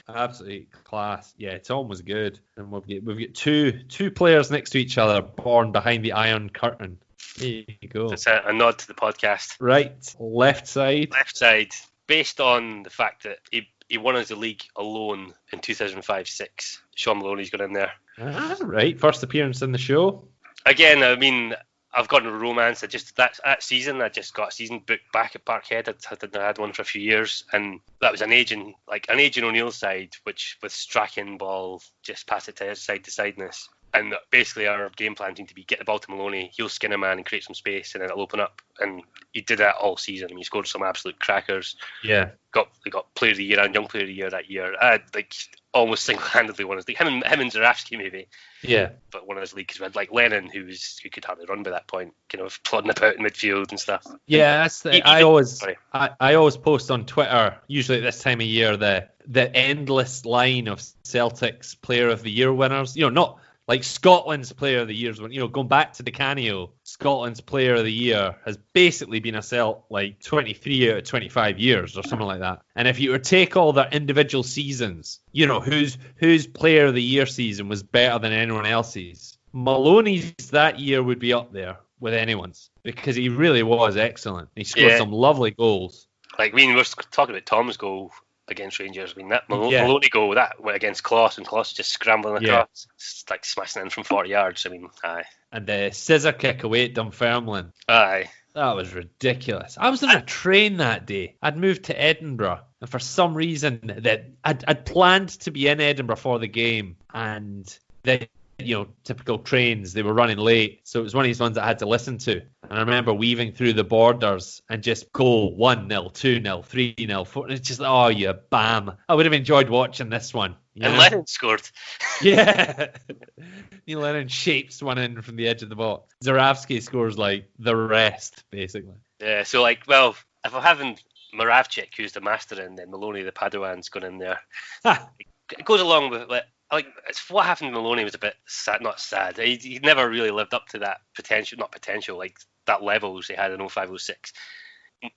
Absolutely class. Yeah, Tom was good. And we've got two players next to each other born behind the Iron Curtain. There you go. That's a nod to the podcast. Right, left side. Left side, based on the fact that he won as a league alone in 2005-06. Sean Maloney's got in there. Right, first appearance in the show. Again, I mean, I've got a romance. That season, I just got a season booked back at Parkhead. I had one for a few years, and that was an aging O'Neill side, which with Strachan ball, just pass it to side to sideness. And basically our game plan seemed to be get the ball to Maloney, he'll skin a man and create some space, and then it'll open up. And he did that all season. I mean, he scored some absolute crackers. Yeah. They got Player of the Year and Young Player of the Year that year. Almost single-handedly won his league. Him and Zarafsky maybe. Yeah. But one of his leagues had Lennon, who could hardly run by that point, plodding about in midfield and stuff. Yeah, that's I always post on Twitter, usually at this time of year, the endless line of Celtic's Player of the Year winners. Not like Scotland's Player of the Year, going back to the Canio, Scotland's Player of the Year has basically been a Celt 23 out of 25 years or something like that. And if you were to take all their individual seasons, whose Player of the Year season was better than anyone else's, Maloney's that year would be up there with anyone's because he really was excellent. He scored some lovely goals. We're talking about Tom's goal against Rangers. I mean, that Maloney goal, that went against Kloss, and Kloss just scrambling across, smashing in from 40 yards. I mean, aye. And the scissor kick away at Dunfermline. Aye. That was ridiculous. I was on a train that day. I'd moved to Edinburgh, and for some reason that I'd planned to be in Edinburgh for the game, and the typical trains, they were running late, so it was one of these ones I had to listen to. And I remember weaving through the borders and just go 1-0, 2-0, 3-0, 4. It's just, oh, you bam. I would have enjoyed watching this one. And Lennon scored. Yeah. Neil Lennon shapes one in from the edge of the box. Zarafsky scores the rest, basically. Yeah, so if I'm having Moravcik, who's the master, and then Maloney, the Padawan's gone in there. It goes along with it's what happened to Maloney was a bit sad, not sad. He never really lived up to that potential, that levels he had in 05-06.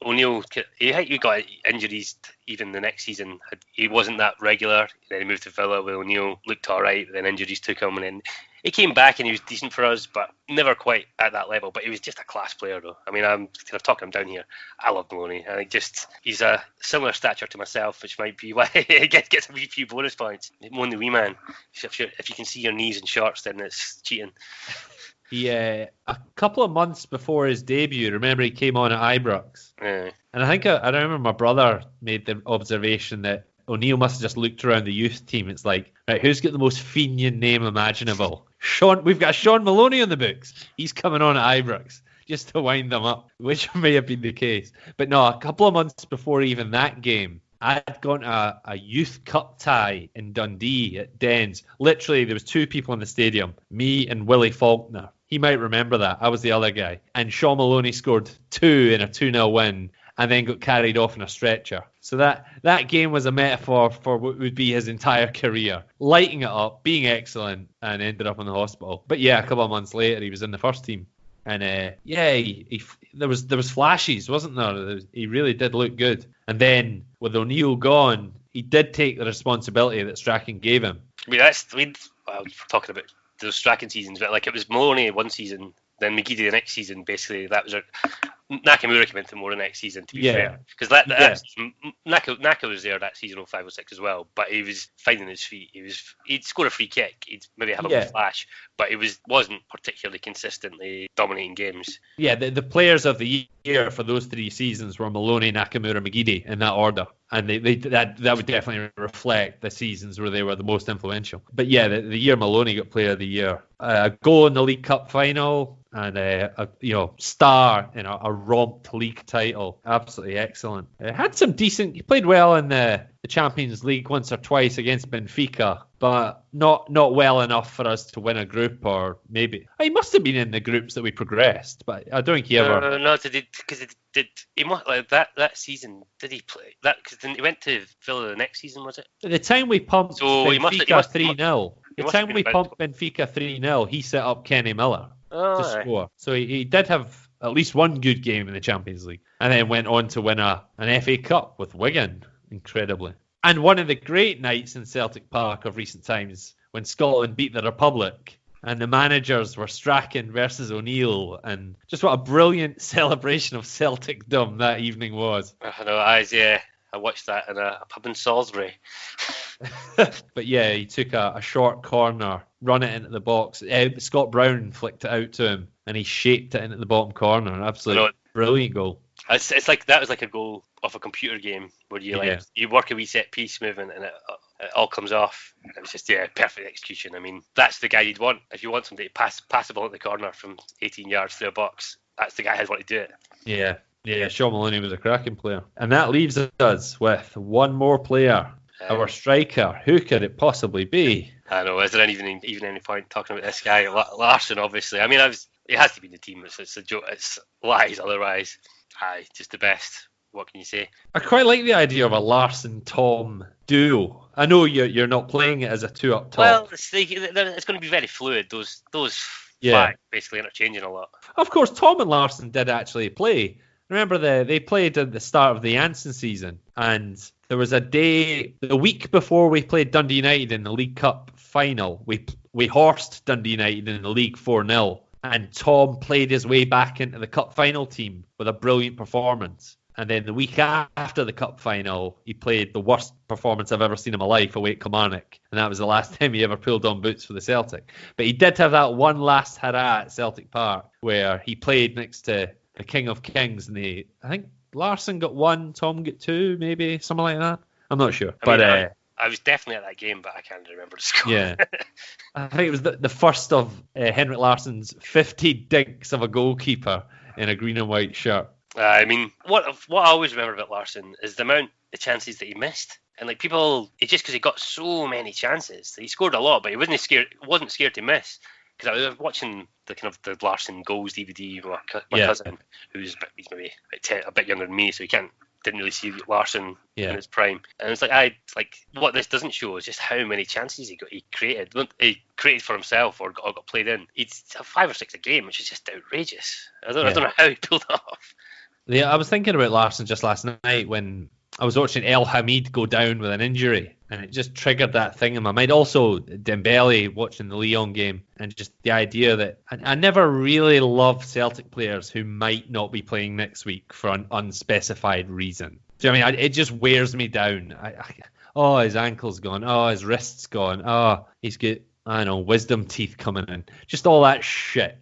O'Neill, he got injuries even the next season. He wasn't that regular. Then he moved to Villa with O'Neill, looked all right. Then injuries took him, and then he came back and he was decent for us, but never quite at that level. But he was just a class player, though. I mean, I'm kind of talking him down here. I love Maloney. I think he's a similar stature to myself, which might be why he gets a wee few bonus points. More than the wee man. If you can see your knees in shorts, then it's cheating. A couple of months before his debut, remember he came on at Ibrox. Yeah. And I think I remember my brother made the observation that O'Neill must have just looked around the youth team. It's right, who's got the most Fenian name imaginable? We've got Sean Maloney on the books. He's coming on at Ibrox just to wind them up, which may have been the case. But no, a couple of months before even that game, I'd gone to a youth cup tie in Dundee at Dens. Literally, there was 2 people in the stadium, me and Willie Faulkner. He might remember that. I was the other guy. And Sean Maloney scored 2 in a 2-0 win and then got carried off in a stretcher. So that game was a metaphor for what would be his entire career. Lighting it up, being excellent, and ended up in the hospital. But yeah, a couple of months later, he was in the first team. And there was flashes, wasn't there? He really did look good. And then with O'Neill gone, he did take the responsibility that Strachan gave him. I mean, we're talking about those Strachan seasons, but it was Maloney one season, then McGeady the next season. Basically, that was Nakamura came into more next season, to be fair, because Naka was there that season 05-06 as well, but he was finding his feet. He'd score a free kick, he'd maybe have a flash, but he wasn't particularly consistently dominating games. Yeah, the players of the year for those 3 seasons were Maloney, Nakamura, McGeady in that order, and that would definitely reflect the seasons where they were the most influential. But yeah, the year Maloney got Player of the Year, a goal in the League Cup final, and a star in a romped league title. Absolutely excellent. Had some decent. He played well in the Champions League once or twice against Benfica, but not well enough for us to win a group, or maybe he must have been in the groups that we progressed. But I don't think he ever. No, because he must like that season. Did he play that? Because he went to Villa the next season, was it? At the time we pumped Benfica 3-0. The time we pumped Benfica 3-0, he set up Kenny Miller to score. So he did have at least one good game in the Champions League, and then went on to win an FA Cup with Wigan, incredibly. And one of the great nights in Celtic Park of recent times, when Scotland beat the Republic, and the managers were Strachan versus O'Neill, and just what a brilliant celebration of Celticdom that evening was. I know, I watched that in a pub in Salisbury. But yeah, he took a short corner, run it into the box. Scott Brown flicked it out to him, and he shaped it into the bottom corner. Absolutely brilliant goal. It's like that was like a goal of a computer game where you work a wee set piece movement and it all comes off. It was just perfect execution. I mean, that's the guy you'd want if you want somebody to pass the ball at the corner from 18 yards through a box. That's the guy who'd want to do it. Yeah, Sean Maloney was a cracking player. And that leaves us with one more player, our striker. Who could it possibly be? I know, is there even any point talking about this guy? Larson, obviously. I mean, it has to be in the team. It's a joke. It's lies otherwise. Just the best. What can you say? I quite like the idea of a Larson-Tom duo. I know you're not playing it as a 2 up top. Well, it's going to be very fluid. Those flags basically interchanging a lot. Of course, Tom and Larson did actually play. Remember, they played at the start of the Janssen season, and there was a day, the week before we played Dundee United in the League Cup final, we horsed Dundee United in the league 4-0, and Tom played his way back into the cup final team with a brilliant performance. And then the week after the cup final, he played the worst performance I've ever seen in my life away at Kilmarnock. And that was the last time he ever pulled on boots for the Celtic. But he did have that one last hurrah at Celtic Park where he played next to the King of Kings. And I think Larson got 1, Tom got 2, maybe, something like that. I'm not sure. I was definitely at that game, but I can't remember the score. Yeah. I think it was the first of Henrik Larsson's 50 dinks of a goalkeeper in a green and white shirt. I mean, what I always remember about Larson is the amount of chances that he missed, and like people, it's just because he got so many chances. He scored a lot, but he wasn't scared to miss. Because I was watching the Larson goals DVD with my cousin, he's maybe a bit younger than me, so he didn't really see Larson in his prime. And it's like what this doesn't show is just how many chances he created. He created for himself or got played in. He's 5 or 6 a game, which is just outrageous. I don't know how he pulled it off. Yeah, I was thinking about Larson just last night when I was watching El Hamid go down with an injury, and it just triggered that thing in my mind. Also, Dembele watching the Lyon game, and just the idea that I never really love Celtic players who might not be playing next week for an unspecified reason. Do you know what I mean? It just wears me down. His ankle's gone. Oh, his wrist's gone. Oh, he's got, wisdom teeth coming in. Just all that shit.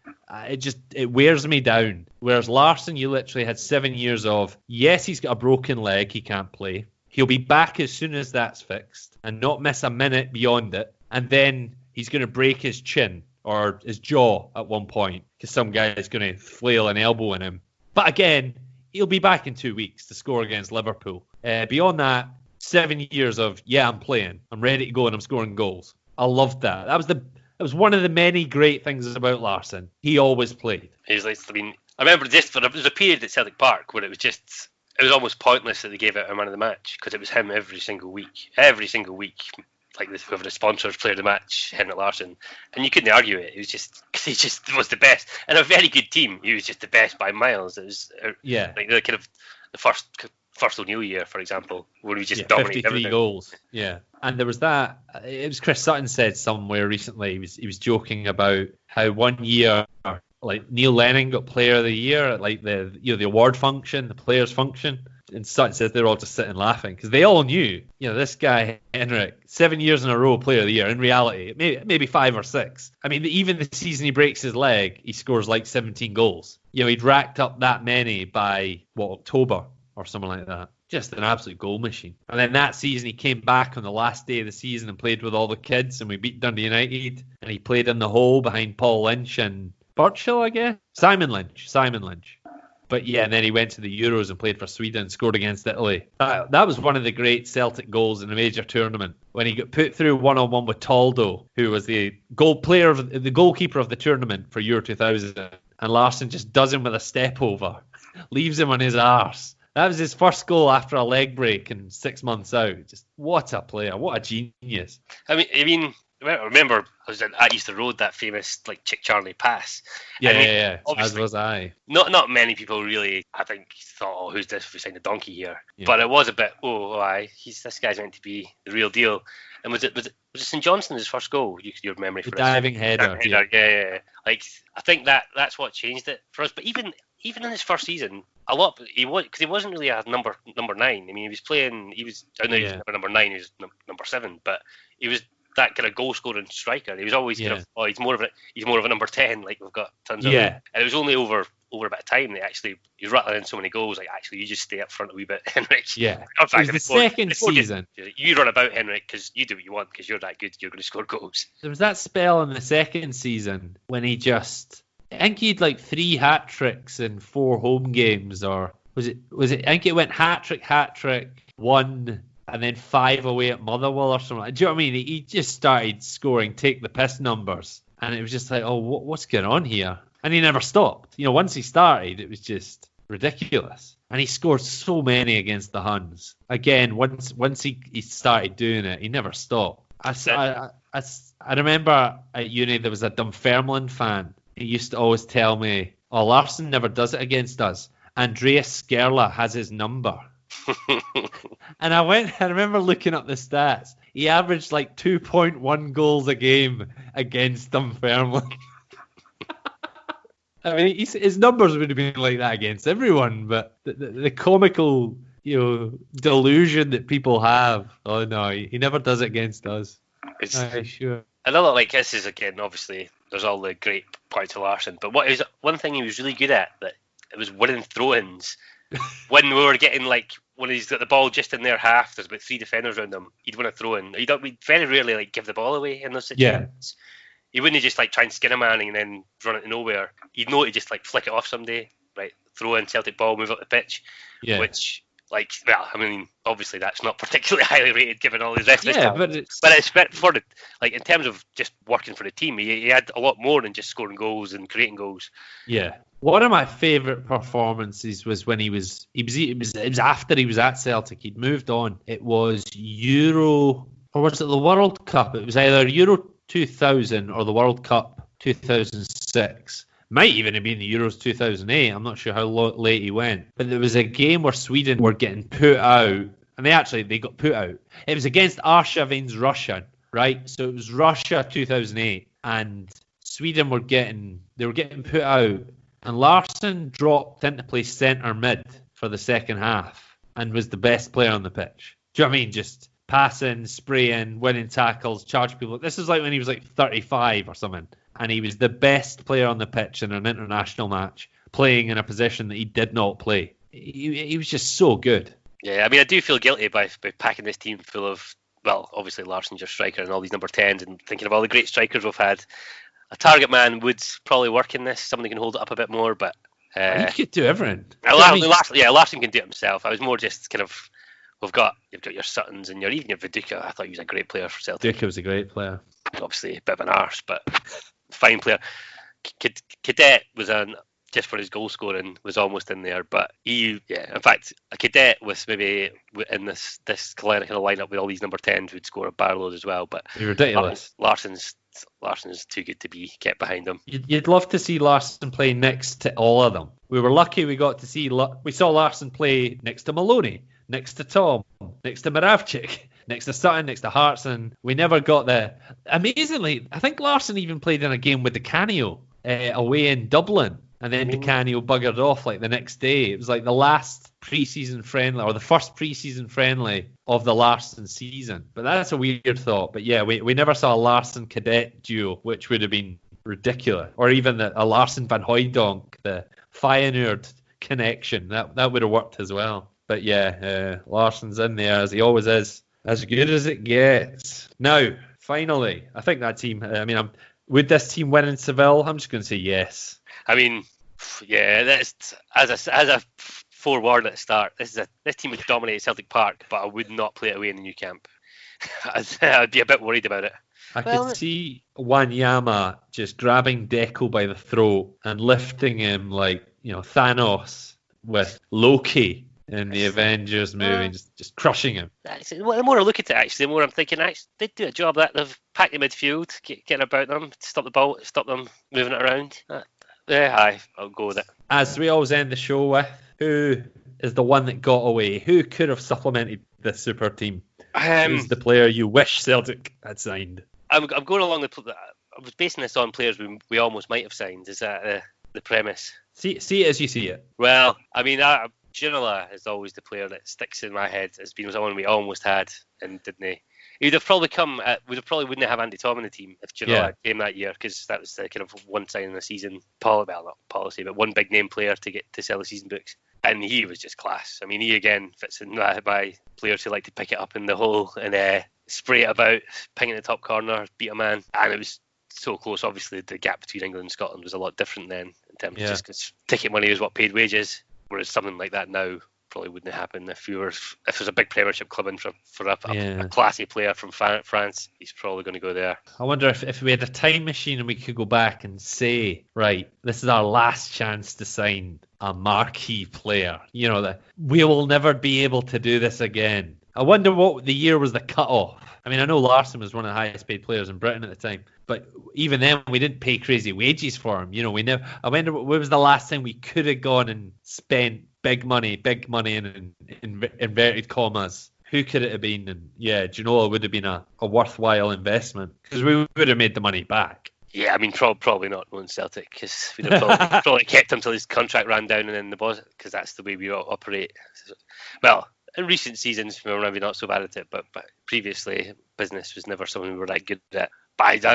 It wears me down. Whereas Larson, you literally had 7 years of, yes, he's got a broken leg, he can't play. He'll be back as soon as that's fixed and not miss a minute beyond it. And then he's going to break his chin or his jaw at one point because some guy is going to flail an elbow in him. But again, he'll be back in 2 weeks to score against Liverpool. Beyond that, 7 years of, I'm playing, I'm ready to go and I'm scoring goals. I loved that. That was one of the many great things about Larson. He always played. I remember there was a period at Celtic Park where it was almost pointless that they gave out a man of the match because it was him every single week. Like whoever the sponsors player of the match, Henrik Larsson, and you couldn't argue it. It was just because he just was the best, and a very good team. He was just the best by miles. It was like the kind of the first O'Neill year, for example, where he just dominated 53 everything. goals. Yeah, and there was that. It was Chris Sutton said somewhere recently. He was joking about how 1 year like Neil Lennon got Player of the Year at like the the award function, the players function, and such says they're all just sitting laughing because they all knew this guy Henrik 7 years in a row Player of the Year. In reality, maybe 5 or 6. I mean, even the season he breaks his leg, he scores like 17 goals. He'd racked up that many by October or something like that. Just an absolute goal machine. And then that season he came back on the last day of the season and played with all the kids, and we beat Dundee United, and he played in the hole behind Paul Lynch and Birchall, I guess. Simon Lynch. But yeah, and then he went to the Euros and played for Sweden, scored against Italy. That was one of the great Celtic goals in a major tournament when he got put through 1-on-1 with Toldo, who was the goalkeeper of the tournament for Euro 2000, and Larsson just does him with a step over, leaves him on his arse. That was his first goal after a leg break and 6 months out. Just what a player, what a genius. I mean, I remember I was at Easter Road, that famous like Chick Charlie pass. Yeah. As was I. Not many people really, I think, thought, "Oh, who's this? We signed a donkey here." Yeah. But it was a bit, this guy's meant to be the real deal. And was it St Johnstone his first goal? Your memory for the diving header. Yeah. Like I think that's what changed it for us. But even in his first season, a lot he wasn't really a number 9. I mean, he was I know he was never number 9, he was number 7, but he was that kind of goal scoring striker. He was always he's more of a number 10, like we've got tons of them. And it was only over a bit of time that actually he was rattling in so many goals. Like, actually, you just stay up front a wee bit, Henrik. Yeah. In fact, it was the second season. You run about, Henrik, because you do what you want, because you're that good. You're going to score goals. There was that spell in the second season when he just, I think he had like 3 hat tricks in 4 home games, or was it? I think it went hat trick, 1, and then 5 away at Motherwell or something. Do you know what I mean? He just started scoring take the piss numbers, and it was just like, what's going on here? And he never stopped. Once he started, it was just ridiculous. And he scored so many against the Huns. Again, once he started doing it, he never stopped. I remember at uni there was a Dunfermline fan. He used to always tell me, "Oh, Larsson never does it against us. Andreas Skerla has his number." And I remember looking up the stats. He averaged like 2.1 goals a game against Dunfermline. I mean, his numbers would have been like that against everyone, but the comical, delusion that people have. Oh no, he never does it against us. Sure. Another, like, this is, again, obviously there's all the great points to Larsson, but one thing he was really good at, that it was winning throw-ins. When we were getting, like, when he's got the ball just in their half, there's about 3 defenders around him, he'd win a throw-in. We'd very rarely, like, give the ball away in those situations. Yeah. He wouldn't just like try and skin a man and then run it to nowhere. He'd know to just like flick it off someday, right? Throw in Celtic ball, move up the pitch. Yeah. Which, like, well, I mean, obviously that's not particularly highly rated given all his reference. Yeah, but it's for the, like, in terms of just working for the team, he had a lot more than just scoring goals and creating goals. Yeah. One of my favourite performances was when it was after he was at Celtic. He'd moved on. It was Euro, or was it the World Cup? It was either Euro 2000 or the World Cup 2006. Might even have been the Euros 2008. I'm not sure how late he went. But there was a game where Sweden were getting put out, and they got put out. It was against Arshavin's Russia, right? So it was Russia 2008, and Sweden were getting put out, and Larsson dropped into play centre mid for the second half and was the best player on the pitch. Do you know what I mean? Just passing, spraying, winning tackles, charging people. This is like when he was like 35 or something, and he was the best player on the pitch in an international match, playing in a position that he did not play. He was just so good. Yeah, I mean, I do feel guilty by packing this team full of, well, obviously Larsson's your striker and all these number 10s, and thinking of all the great strikers we've had. A target man would probably work in this. Somebody can hold it up a bit more, but... he could do everything. Larsson can do it himself. I was more just kind of... You've got your Suttons and even your Viduka. I thought he was a great player for Celtic. Viduka was a great player. Obviously a bit of an arse, but fine player. Cadet was just for his goal scoring was almost in there, but in fact, a Cadet was maybe in this kind of lineup with all these number 10s would score a barload as well. But it's ridiculous. Larson's too good to be kept behind him. You'd love to see Larsson play next to all of them. We were lucky we saw Larsson play next to Maloney, next to Tom, next to Moravchik, next to Sutton, next to Hartson. We never got the... Amazingly, I think Larsson even played in a game with the Canio. away in Dublin, and then Di Canio buggered off like the next day. It was like the last pre-season friendly, or the first pre-season friendly of the Larsson season. But that's a weird thought. But yeah, we never saw a Larsson cadet duo, which would have been ridiculous. Or even a Larsson Van Hooijdonk, the Feyenoord connection. That would have worked as well. But yeah, Larsson's in there, as he always is. As good as it gets. Now, finally, I think that team, would this team win in Seville? I'm just going to say yes. I mean, yeah, that's as a forewarn at the start. This team would dominate Celtic Park, but I would not play it away in the new camp. I'd be a bit worried about it. I could see Wanyama just grabbing Deco by the throat and lifting him like, Thanos with Loki in the Avengers movie, just crushing him. The more I look at it, actually, the more I'm thinking, actually, they do a job that they've packed the midfield, getting about them, stop the ball, stop them moving it around. I'll go with it. As we always end the show with, who is the one that got away? Who could have supplemented this super team? Who's the player you wish Celtic had signed? I'm going along I was basing this on players we almost might have signed. Is that the premise? See it as you see it. Well, I mean, Ginola is always the player that sticks in my head as being someone we almost had and didn't he? He would have probably wouldn't have Andy Tom in the team if Ginola came that year, because that was the kind of one sign in the season not policy, but one big name player to get to sell the season books. And he was just class. I mean, he again fits in by players who like to pick it up in the hole and spray it about, ping it in the top corner, beat a man. And it was so close. Obviously, the gap between England and Scotland was a lot different then, in terms of just because ticket money was what paid wages, whereas something like that now probably wouldn't happen. If there's a big Premiership club in for a classy player from France, he's probably going to go there. I wonder if we had a time machine and we could go back and say, right, this is our last chance to sign a marquee player. That we will never be able to do this again. I wonder what the year was the cut-off. I mean, I know Larsson was one of the highest paid players in Britain at the time, but even then we didn't pay crazy wages for him. I wonder what was the last time we could have gone and spent big money in inverted commas. Who could it have been? And Ginola would have been a worthwhile investment, because we would have made the money back. Yeah, I mean, probably not knowing Celtic, because we'd have probably kept him till his contract ran down and then the boss, because that's the way we operate. Well, in recent seasons, we were maybe not so bad at it, but previously, business was never something we were that good at. But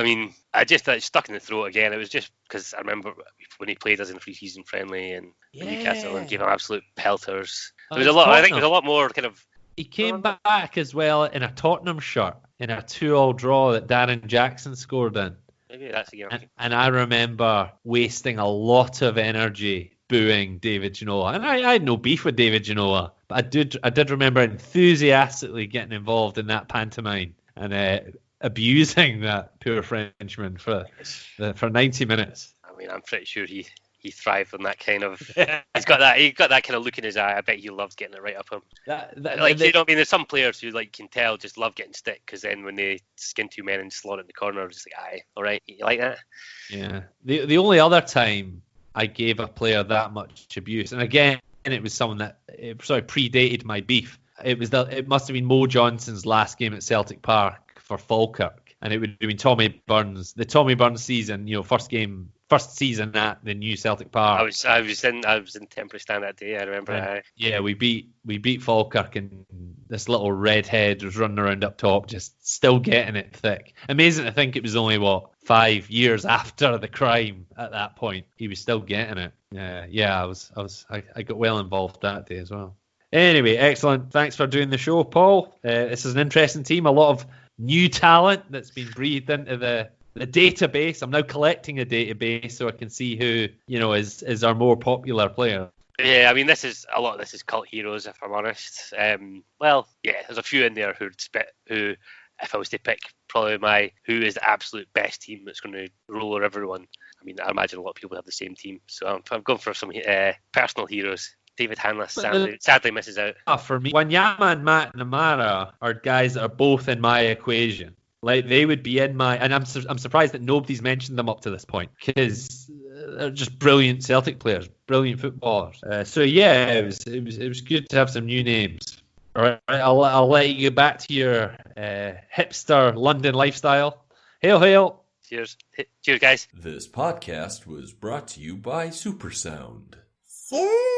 I just stuck in the throat again. It was just because I remember when he played us in pre-season friendly and Newcastle and gave him absolute pelters. There was a lot. I think there was a lot more kind of. He came back as well in a Tottenham shirt in a 2-2 draw that Darren Jackson scored in. Maybe that's the game. And I remember wasting a lot of energy booing David Ginola. And I had no beef with David Ginola, but I did remember enthusiastically getting involved in that pantomime and abusing that poor Frenchman for 90 minutes. I mean, I'm pretty sure he thrived on that kind of. He's got that kind of look in his eye. I bet he loves getting it right up him. There's some players who can tell just love getting stick, because then when they skin two men and slot it in the corner, just like, aye, all right, you like that? Yeah. The only other time I gave a player that much abuse, and again, it was someone that predated my beef. It must have been Mo Johnson's last game at Celtic Park for Falkirk, and it would have been Tommy Burns, the Tommy Burns season, first season at the new Celtic Park. I was in temporary stand that day. I remember. Yeah, we beat Falkirk, and this little redhead was running around up top, just still getting it thick. Amazing to think it was only 5 years after the crime. At that point, he was still getting it. I got well involved that day as well. Anyway, excellent. Thanks for doing the show, Paul. This is an interesting team. A lot of new talent that's been breathed into the database. I'm now collecting a database so I can see who is our more popular player. Yeah, I mean, this is cult heroes, if I'm honest. There's a few in there who, if I was to pick probably who is the absolute best team that's going to roll over everyone. I mean, I imagine a lot of people have the same team, so I'm going for some personal heroes. David Hanless sadly misses out. For me, Wanyama and Matt Namara are guys that are both in my equation. Like, they would be in my, and I'm surprised that nobody's mentioned them up to this point, because they're just brilliant Celtic players, brilliant footballers. It was good to have some new names. All right, I'll let you get back to your hipster London lifestyle. Hail, hail. Cheers. Cheers, guys. This podcast was brought to you by Supersound. Super